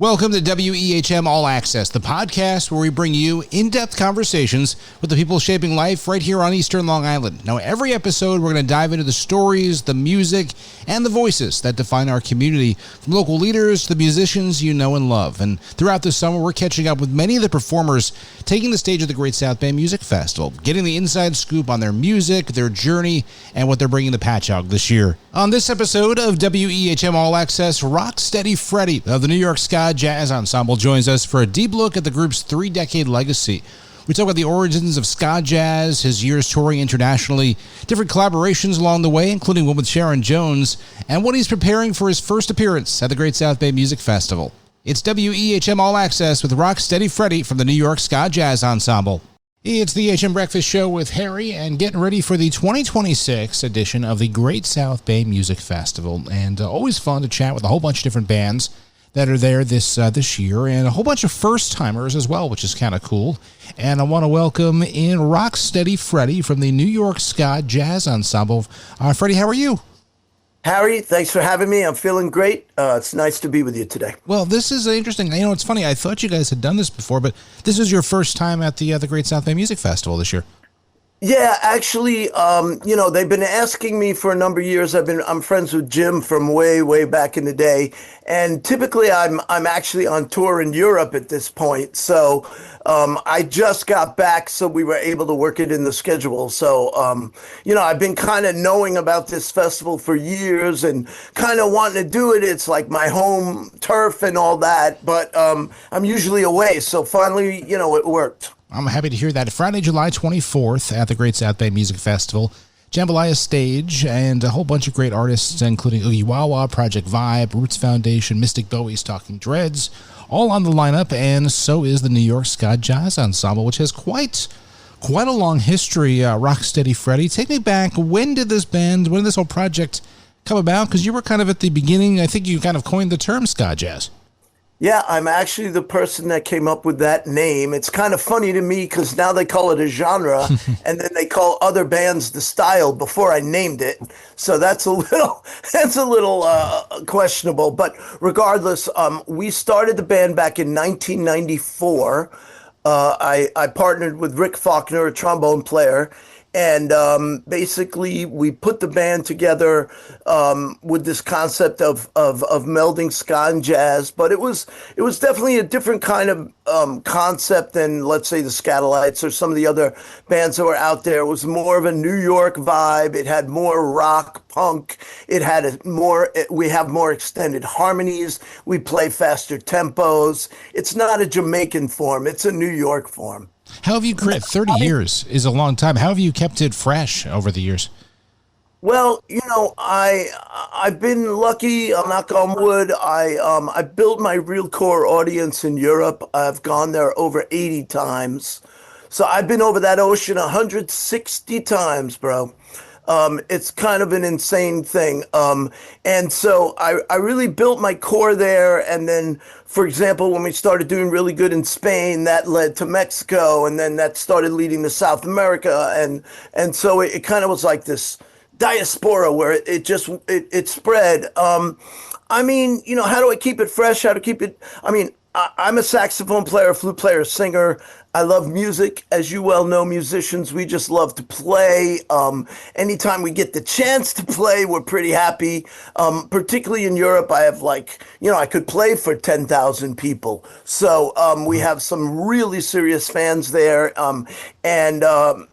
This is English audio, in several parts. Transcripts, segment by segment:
Welcome to WEHM All Access, the podcast where we bring you in-depth conversations with the people shaping life right here on Eastern Long Island. Now, every episode, we're going to dive into the stories, the music, and the voices that define our community, from local leaders to the musicians you know and love. And throughout the summer, we're catching up with many of the performers taking the stage at the Great South Bay Music Festival, getting the inside scoop on their music, their journey, and what they're bringing to Patchogue this year. On this episode of WEHM All Access, Rocksteady Freddy of the New York Ska Jazz Ensemble joins us for a deep look at the group's three-decade legacy. We talk about the origins of ska jazz, his years touring internationally, different collaborations along the way, including one with Sharon Jones, and what he's preparing for his first appearance at the Great South Bay Music Festival. It's WEHM All Access with Rocksteady Freddy from the New York Ska Jazz Ensemble. It's the EHM Breakfast Show with Harry, and getting ready for the 2026 edition of the Great South Bay Music Festival. And always fun to chat with a whole bunch of different bands that are there this year, and a whole bunch of first-timers as well, which is kind of cool. And I want to welcome in Rocksteady Freddy from the New York Ska Jazz Ensemble. Freddie, how are you? Harry, thanks for having me. I'm feeling great. It's nice to be with you today. Well, this is interesting. You know, it's funny. I thought you guys had done this before, but this is your first time at the Great South Bay Music Festival this year. Yeah, actually, they've been asking me for a number of years. I'm friends with Jim from way back in the day, and typically I'm actually on tour in Europe at this point. So I just got back, so we were able to work it in the schedule. So I've been kind of knowing about this festival for years and kind of wanting to do it. It's like my home turf and all that, but I'm usually away. So finally, it worked. I'm happy to hear that. Friday, July 24th at the Great South Bay Music Festival, Jambalaya Stage, and a whole bunch of great artists, including Oogie Wawa, Project Vibe, Roots Foundation, Mystic Bowie's Talking Dreads, all on the lineup, and so is the New York Ska Jazz Ensemble, which has quite a long history. Rocksteady Freddy, take me back. When did this whole project come about? Because you were kind of at the beginning. I think you kind of coined the term ska jazz. Yeah, I'm actually the person that came up with that name. It's kind of funny to me because now they call it a genre and then they call other bands the style before I named it. So that's a little questionable. But regardless, we started the band back in 1994. I partnered with Rick Faulkner, a trombone player. And basically, we put the band together with this concept of melding ska and jazz, but it was definitely a different kind of concept than, let's say, the Scatolites or some of the other bands that were out there. It was more of a New York vibe. It had more rock, punk. We have more extended harmonies. We play faster tempos. It's not a Jamaican form. It's a New York form. How have you created 30 years is a long time. How have you kept it fresh over the years? Well, I've been lucky. I'm knock on wood. I built my real core audience in Europe. I've gone there over 80 times. So I've been over that ocean 160 times, bro. It's kind of an insane thing. And so I really built my core there. And then, for example, when we started doing really good in Spain, that led to Mexico. And then that started leading to South America. And so it kind of was like this diaspora where it spread. How do I keep it fresh? How to keep it? I'm a saxophone player, flute player, singer. I love music. As you well know, musicians, we just love to play. Anytime we get the chance to play, we're pretty happy. Particularly in Europe, I have I could play for 10,000 people. So we have some really serious fans there. That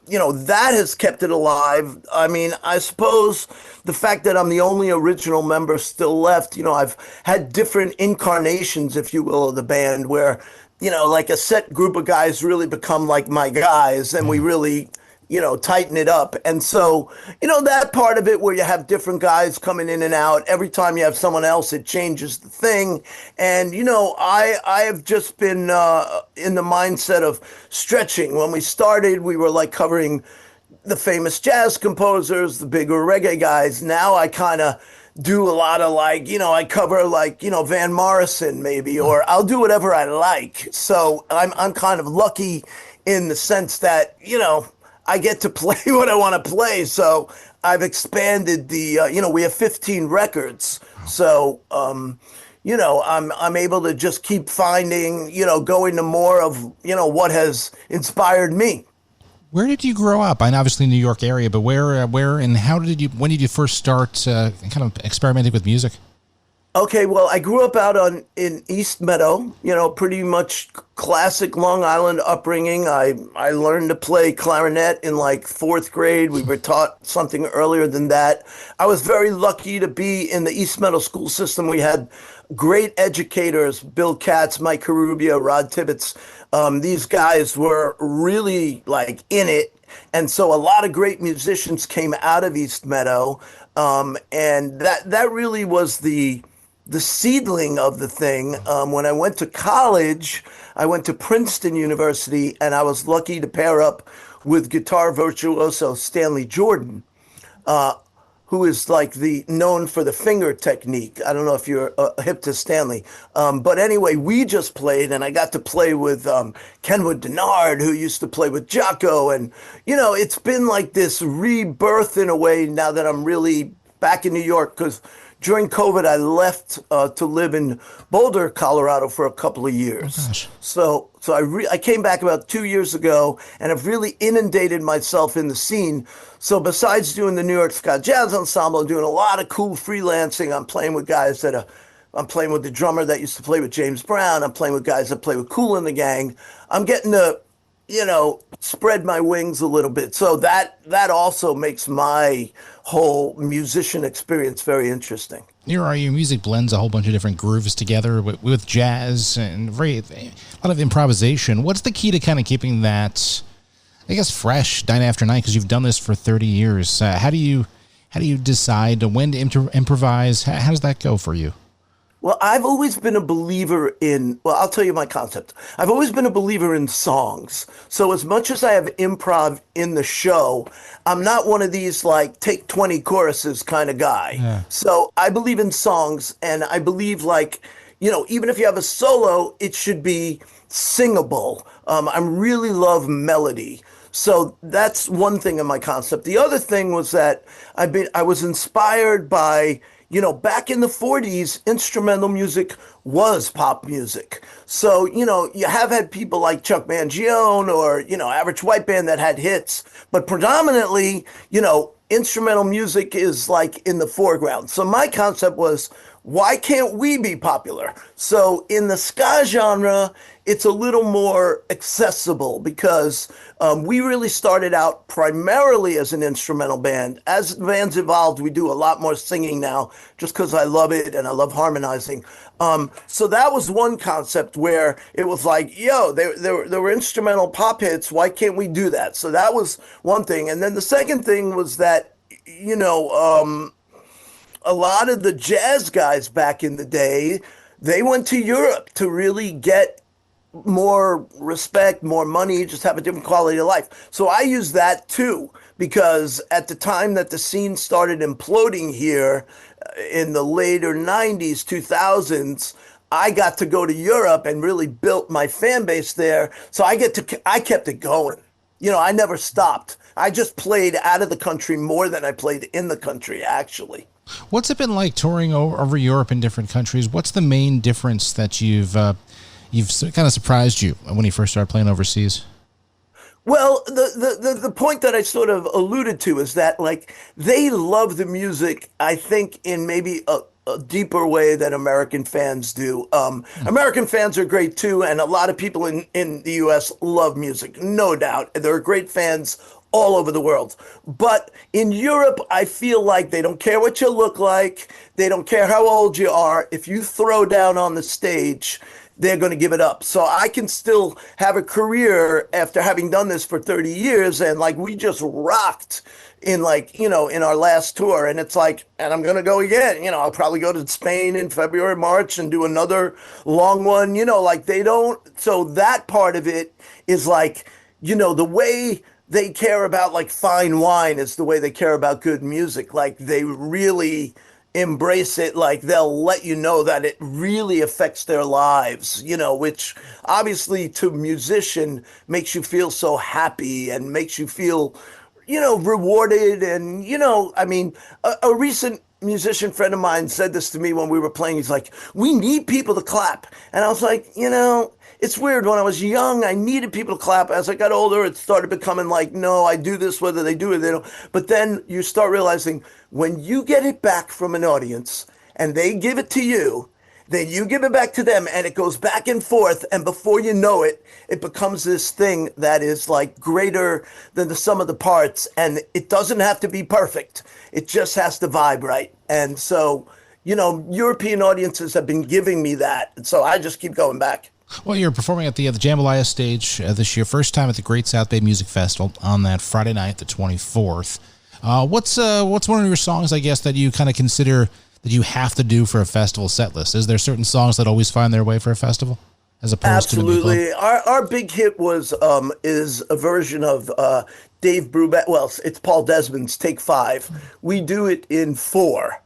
has kept it alive. I suppose the fact that I'm the only original member still left, I've had different incarnations, if you will, of the band where like a set group of guys really become like my guys and we really, tighten it up. And so, that part of it where you have different guys coming in and out, every time you have someone else, it changes the thing. And, I have just been in the mindset of stretching. When we started, we were like covering the famous jazz composers, the bigger reggae guys. Now I kind of do a lot of I cover Van Morrison maybe, or I'll do whatever I like. So I'm kind of lucky in the sense that, I get to play what I want to play. So I've expanded we have 15 records. So, I'm able to just keep finding, going to more of, what has inspired me. Where did you grow up? I'm obviously in the New York area, but where, and how did you? When did you first start kind of experimenting with music? Okay, well, I grew up out on in East Meadow, pretty much classic Long Island upbringing. I learned to play clarinet in like fourth grade. We were taught something earlier than that. I was very lucky to be in the East Meadow school system. We had great educators, Bill Katz, Mike Carubia, Rod Tibbetts. These guys were really like in it. And so a lot of great musicians came out of East Meadow. And that really was the seedling of the thing. When I went to college, I went to Princeton University, and I was lucky to pair up with guitar virtuoso Stanley Jordan, uh, who is like the known for the finger technique. I don't know if you're hip to Stanley, but anyway, we just played, and I got to play with Kenwood Denard, who used to play with Jocko, and it's been like this rebirth in a way now that I'm really back in New York because during COVID, I left to live in Boulder, Colorado for a couple of Oh years. gosh. So I came back about 2 years ago and have really inundated myself in the scene. So besides doing the New York Ska Jazz Ensemble, I'm doing a lot of cool freelancing. I'm playing with the drummer that used to play with James Brown. I'm playing with guys that play with Kool and the Gang. I'm getting to spread my wings a little bit. So that also makes my whole musician experience very interesting. Your music blends a whole bunch of different grooves together with jazz and a lot of improvisation. What's the key to kind of keeping that, I guess, fresh night after night? Because you've done this for 30 years. How do you decide when to improvise? How does that go for you? Well, I've always been a believer in, well, I'll tell you my concept. I've always been a believer in songs. So as much as I have improv in the show, I'm not one of these like take 20 choruses kind of guy. Yeah. So I believe in songs and I believe like, even if you have a solo, it should be singable. I really love melody. So that's one thing in my concept. The other thing was that I was inspired by, back in the 40s, instrumental music was pop music. So, you have had people like Chuck Mangione or, Average White Band that had hits, but predominantly, instrumental music is like in the foreground. So my concept was, why can't we be popular? So in the ska genre, it's a little more accessible because we really started out primarily as an instrumental band. As the band's evolved, we do a lot more singing now just because I love it and I love harmonizing. So that was one concept where it was like, yo, there were instrumental pop hits. Why can't we do that? So that was one thing. And then the second thing was that, a lot of the jazz guys back in the day, they went to Europe to really get more respect, more money, just have a different quality of life. So I use that too, because at the time that the scene started imploding here in the later 90s, 2000s, I got to go to Europe and really built my fan base there. So I kept it going. I never stopped. I just played out of the country more than I played in the country, actually. What's it been like touring over Europe in different countries? What's the main difference that you've kind of surprised you when you first started playing overseas? Well, the point that I sort of alluded to is that like they love the music, I think, in maybe a deeper way than American fans do. American fans are great too, and a lot of people in the US love music, no doubt. There are great fans all over the world. But in Europe, I feel like they don't care what you look like. They don't care how old you are. If you throw down on the stage, they're going to give it up. So I can still have a career after having done this for 30 years. And like we just rocked in like, in our last tour. And it's like, and I'm going to go again. I'll probably go to Spain in February, March and do another long one. Like they don't. So that part of it is like, the way they care about like fine wine is the way they care about good music. Like they really embrace it. Like they'll let you know that it really affects their lives, which obviously to a musician makes you feel so happy and makes you feel, rewarded. And, I mean, a recent musician friend of mine said this to me when we were playing. He's like, "We need people to clap," and I was like, it's weird. When I was young, I needed people to clap. As I got older, it started becoming like, no, I do this whether they do it or they don't. But then you start realizing when you get it back from an audience and they give it to you, then you give it back to them and it goes back and forth. And before you know it, it becomes this thing that is like greater than the sum of the parts. And it doesn't have to be perfect. It just has to vibe right. And so, European audiences have been giving me that. And so I just keep going back. Well, you're performing at the Jambalaya Stage this year, first time at the Great South Bay Music Festival on that Friday night, the 24th. What's one of your songs, I guess, that you kind of consider that you have to do for a festival set list? Is there certain songs that always find their way for a festival, as opposed to Absolutely. Our big hit was is a version of Dave Brubeck. Well, it's Paul Desmond's Take Five. We do it in four.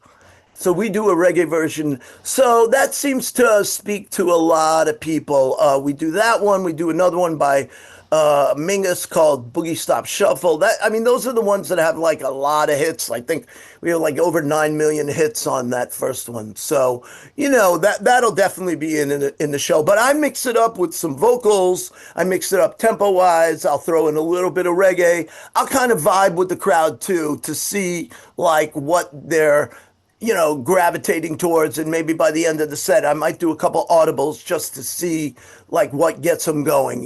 So we do a reggae version. So that seems to speak to a lot of people. We do that one. We do another one by Mingus called Boogie Stop Shuffle. Those are the ones that have like a lot of hits. I think we have like over 9 million hits on that first one. So, that'll definitely be in the show. But I mix it up with some vocals. I mix it up tempo wise. I'll throw in a little bit of reggae. I'll kind of vibe with the crowd too to see like what they're gravitating towards. And maybe by the end of the set, I might do a couple audibles just to see like what gets them going.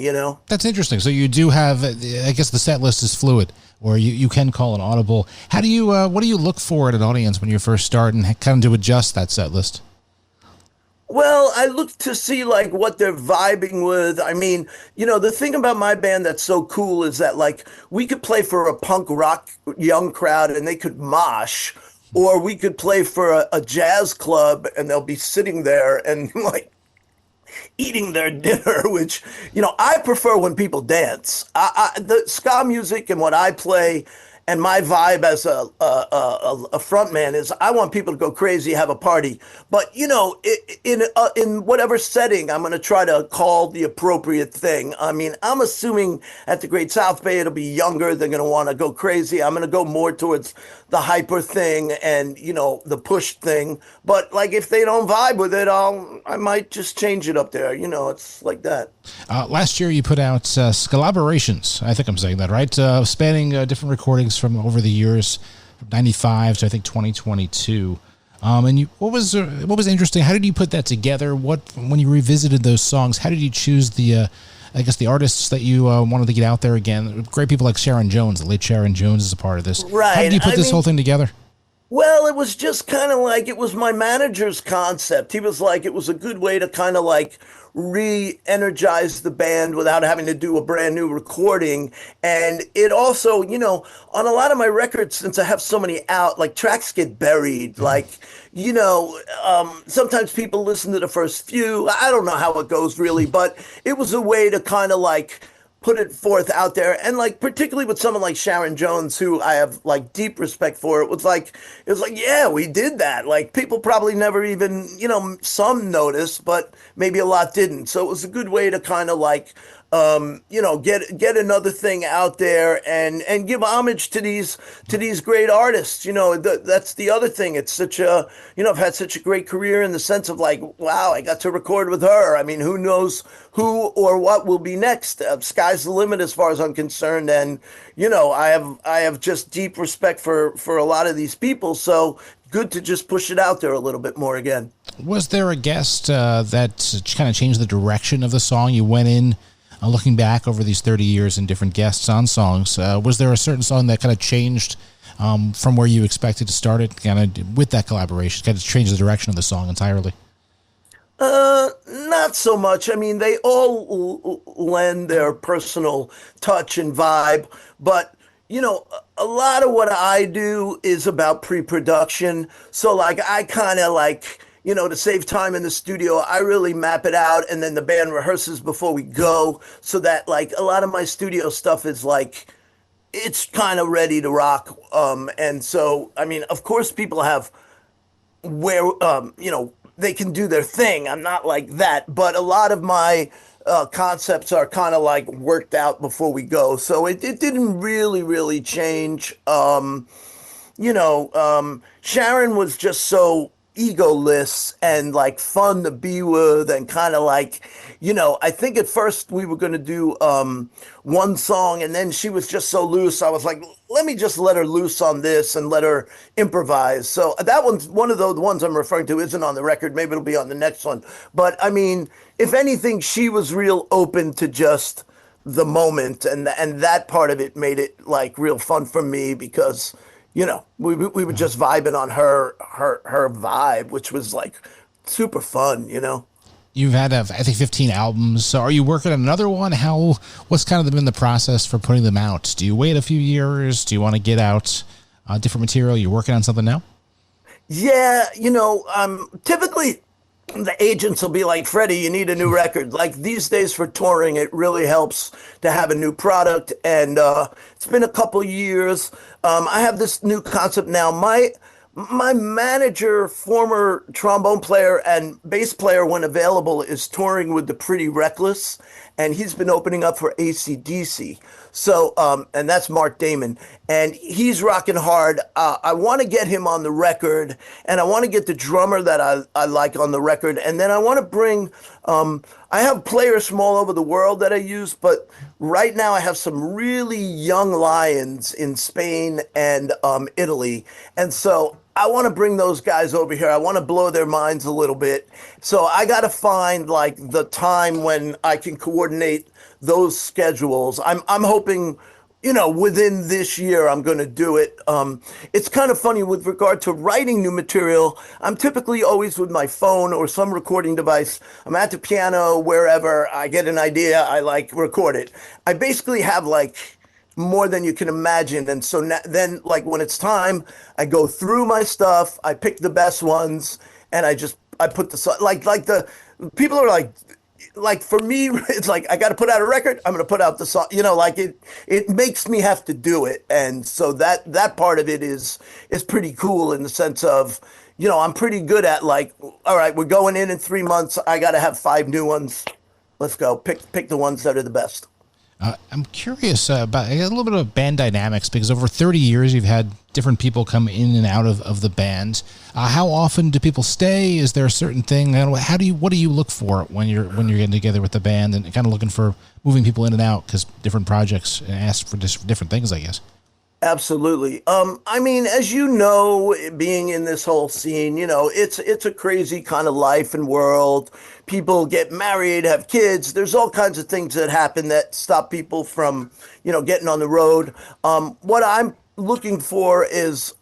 That's interesting. So you do have, I guess the set list is fluid, or you can call an audible. How do you, what do you look for at an audience when you first start and kind of to adjust that set list? Well, I look to see like what they're vibing with. The thing about my band that's so cool is that like we could play for a punk rock young crowd and they could mosh, or we could play for a jazz club and they'll be sitting there and like eating their dinner, which, I prefer when people dance. The ska music and what I play and my vibe as a front man is I want people to go crazy, have a party. But, in whatever setting, I'm going to try to call the appropriate thing. I'm assuming at the Great South Bay, it'll be younger. They're going to want to go crazy. I'm going to go more towards the hyper thing and, the push thing. But like, if they don't vibe with it, I might just change it up there. It's like that. Last year you put out collaborations. I think I'm saying that right. Spanning different recordings from over the years, from '95 to I think 2022. What was interesting? How did you put that together? When you revisited those songs, how did you choose the artists that you wanted to get out there again? Great people like Sharon Jones, the late Sharon Jones, is a part of this. Right. How did you put this whole thing together? Well, it was just kind of like it was my manager's concept. He was like, it was a good way to kind of like re-energize the band without having to do a brand new recording. And it also, on a lot of my records, since I have so many out, like tracks get buried. Like, sometimes people listen to the first few. I don't know how it goes really, but it was a way to kind of like put it forth out there. And like, particularly with someone like Sharon Jones, who I have like deep respect for, it was like, yeah, we did that. Like people probably never even, some noticed, but maybe a lot didn't. So it was a good way to kind of like, get another thing out there and give homage to these great artists. That's the other thing. It's such a, I've had such a great career in the sense of like, wow, I got to record with her. Who knows who or what will be next? Sky's the limit as far as I'm concerned. And, I have just deep respect for a lot of these people. So good to just push it out there a little bit more again. Was there a guest that kind of changed the direction of the song? You went in, looking back over these 30 years and different guests on songs, was there a certain song that kind of changed from where you expected to start it, kind of with that collaboration, kind of changed the direction of the song entirely? Not so much. They all lend their personal touch and vibe, but a lot of what I do is about pre-production. So like I kind of like, to save time in the studio, I really map it out and then the band rehearses before we go so that like a lot of my studio stuff is like, it's kind of ready to rock. And so, of course people have where, they can do their thing. I'm not like that, but a lot of my concepts are kind of like worked out before we go. So it didn't really change. Sharon was just so egoless and like fun to be with and kind of like, I think at first we were going to do one song and then she was just so loose. I was like, let me just let her loose on this and let her improvise. So that one's one of those ones I'm referring to isn't on the record. Maybe it'll be on the next one. But I mean, if anything, she was real open to just the moment and that part of it made it like real fun for me because we were just vibing on her vibe, which was like super fun. You've had, I think, 15 albums. So are you working on another one? What's kind of been the process for putting them out? Do you wait a few years? Do you want to get out different material? You're working on something now? Yeah, typically the agents will be like, Freddie, you need a new record. Like these days for touring, it really helps to have a new product. And it's been a couple years. I have this new concept now. My manager, former trombone player and bass player when available, is touring with the Pretty Reckless, and he's been opening up for AC/DC. So, and that's Mark Damon, and he's rocking hard. I want to get him on the record, and I want to get the drummer that I like on the record, and then I want to bring. I have players from all over the world that I use, but right now I have some really young lions in Spain and Italy, and so I want to bring those guys over here. I want to blow their minds a little bit. So I got to find like the time when I can coordinate those schedules. I'm hoping, within this year I'm going to do it. It's kind of funny with regard to writing new material. I'm typically always with my phone or some recording device. I'm at the piano, wherever I get an idea, I like record it. I basically have like more than you can imagine. And so then, like when it's time, I go through my stuff, I pick the best ones, and I put the like the people are like for me, it's like I got to put out a record. I'm going to put out the song. Like it makes me have to do it, and so that part of it is pretty cool in the sense of. I'm pretty good at like, all right, we're going in 3 months. I got to have 5 new ones. Let's go. Pick the ones that are the best. I'm curious about a little bit of band dynamics because over 30 years you've had different people come in and out of the band. How often do people stay? Is there a certain thing? What do you look for when you're getting together with the band and kind of looking for moving people in and out because different projects ask for different things, I guess. Absolutely. I mean, as you know, being in this whole scene, it's a crazy kind of life and world. People get married, have kids. There's all kinds of things that happen that stop people from, getting on the road. What I'm looking for is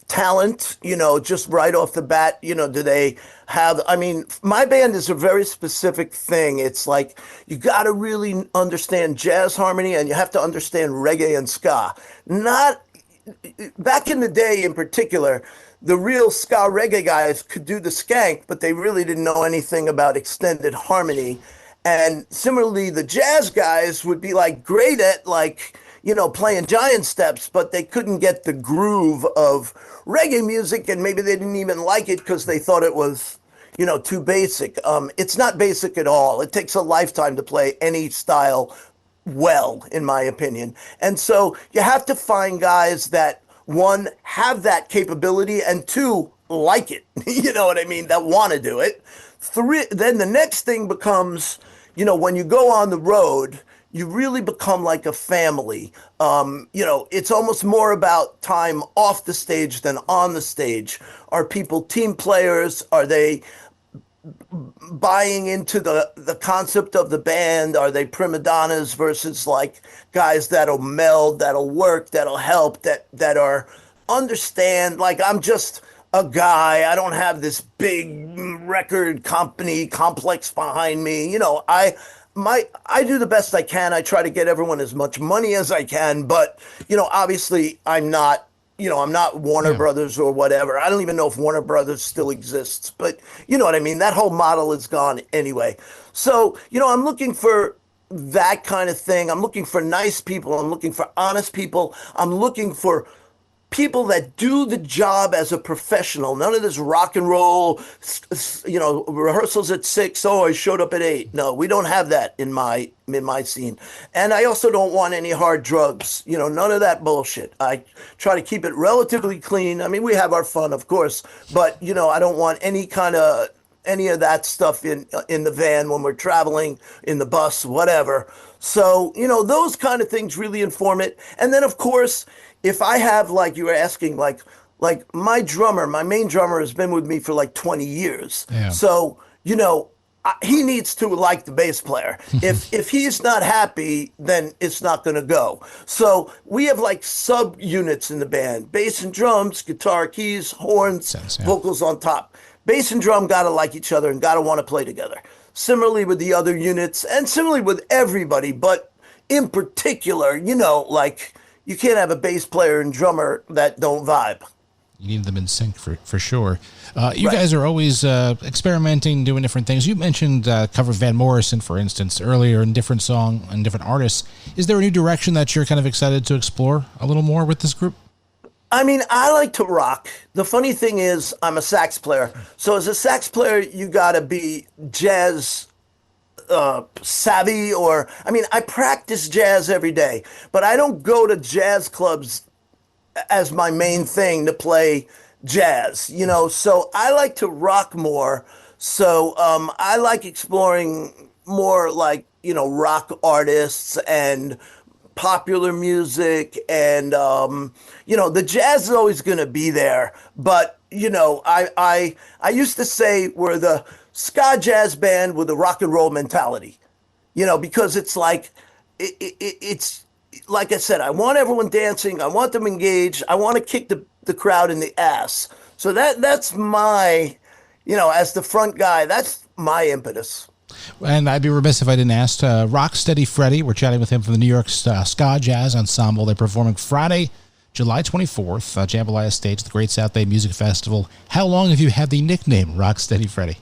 talent, just right off the bat, do they have, I mean, my band is a very specific thing. It's like you got to really understand jazz harmony and you have to understand reggae and ska. Not back in the day in particular, the real ska reggae guys could do the skank, but they really didn't know anything about extended harmony. And similarly, the jazz guys would be like great at like, playing giant steps, but they couldn't get the groove of reggae music, and maybe they didn't even like it because they thought it was, too basic. It's not basic at all. It takes a lifetime to play any style well, in my opinion. And so you have to find guys that, one, have that capability, and two, like it. You know what I mean? That want to do it. Three, then the next thing becomes, when you go on the road, you really become like a family. It's almost more about time off the stage than on the stage. Are people team players? Are they buying into the concept of the band? Are they prima donnas versus like guys that'll meld, that'll work, that'll help, that are understand? Like I'm just a guy. I don't have this big record company complex behind me. I do the best I can. I try to get everyone as much money as I can, but obviously I'm not Warner Yeah. Brothers or whatever. I don't even know if Warner Brothers still exists, but you know what I mean? That whole model is gone anyway. So, I'm looking for that kind of thing. I'm looking for nice people. I'm looking for honest people. I'm looking for people that do the job as a professional. None of this rock and roll, rehearsals at 6. Oh, I showed up at 8. No, we don't have that in my scene. And I also don't want any hard drugs. None of that bullshit. I try to keep it relatively clean. I mean, we have our fun, of course, but I don't want any of that stuff in the van when we're traveling, in the bus, whatever. So, those kind of things really inform it. And then, of course, if I have, like you were asking, like my main drummer has been with me for like 20 years. Yeah. So, he needs to like the bass player. If he's not happy, then it's not going to go. So we have like sub units in the band: bass and drums, guitar, keys, horns, vocals on top. Bass and drum got to like each other and got to want to play together. Similarly with the other units and similarly with everybody, but in particular, like you can't have a bass player and drummer that don't vibe. You need them in sync for sure. You guys are always experimenting, doing different things. You mentioned cover Van Morrison, for instance, earlier in different song and different artists. Is there a new direction that you're kind of excited to explore a little more with this group? I mean, I like to rock. The funny thing is, I'm a sax player. So as a sax player, you got to be jazz savvy, I practice jazz every day, but I don't go to jazz clubs as my main thing to play jazz, so I like to rock more. So I like exploring more like, rock artists and popular music, and the jazz is always going to be there, but I used to say we're the ska jazz band with a rock and roll mentality, because it's like it's like I said, I want everyone dancing, I want them engaged, I want to kick the crowd in the ass. So that's my, as the front guy, that's my impetus. And I'd be remiss if I didn't ask Rocksteady Freddy. We're chatting with him from the New York Ska Jazz Ensemble. They're performing Friday, July 24th, Jambalaya Stage, the Great South Bay Music Festival. How long have you had the nickname Rocksteady Freddy?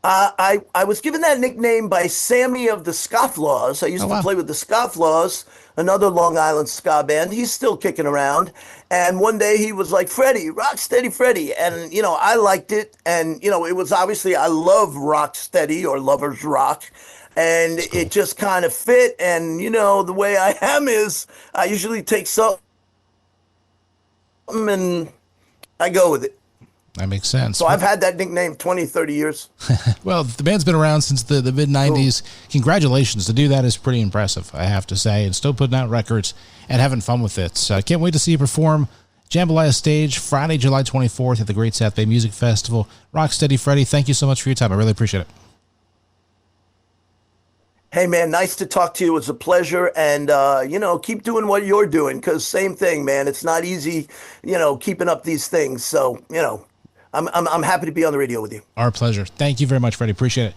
I was given that nickname by Sammy of the Scofflaws. I used to play with the Scofflaws, another Long Island ska band. He's still kicking around. And one day he was like, Freddie, Rocksteady Freddy. And, I liked it. And, it was obviously, I love Rocksteady or Lovers Rock. And it just kind of fit. And, the way I am is I usually take something and I go with it. That makes sense. So I've had that nickname 20, 30 years. Well, the band's been around since the mid-'90s. Cool. Congratulations. To do that is pretty impressive, I have to say, and still putting out records and having fun with it. So I can't wait to see you perform Jambalaya Stage Friday, July 24th at the Great South Bay Music Festival. Rocksteady Freddy, thank you so much for your time. I really appreciate it. Hey, man, nice to talk to you. It was a pleasure. And, keep doing what you're doing, because same thing, man. It's not easy, keeping up these things. So, I'm happy to be on the radio with you. Our pleasure. Thank you very much, Freddie. Appreciate it.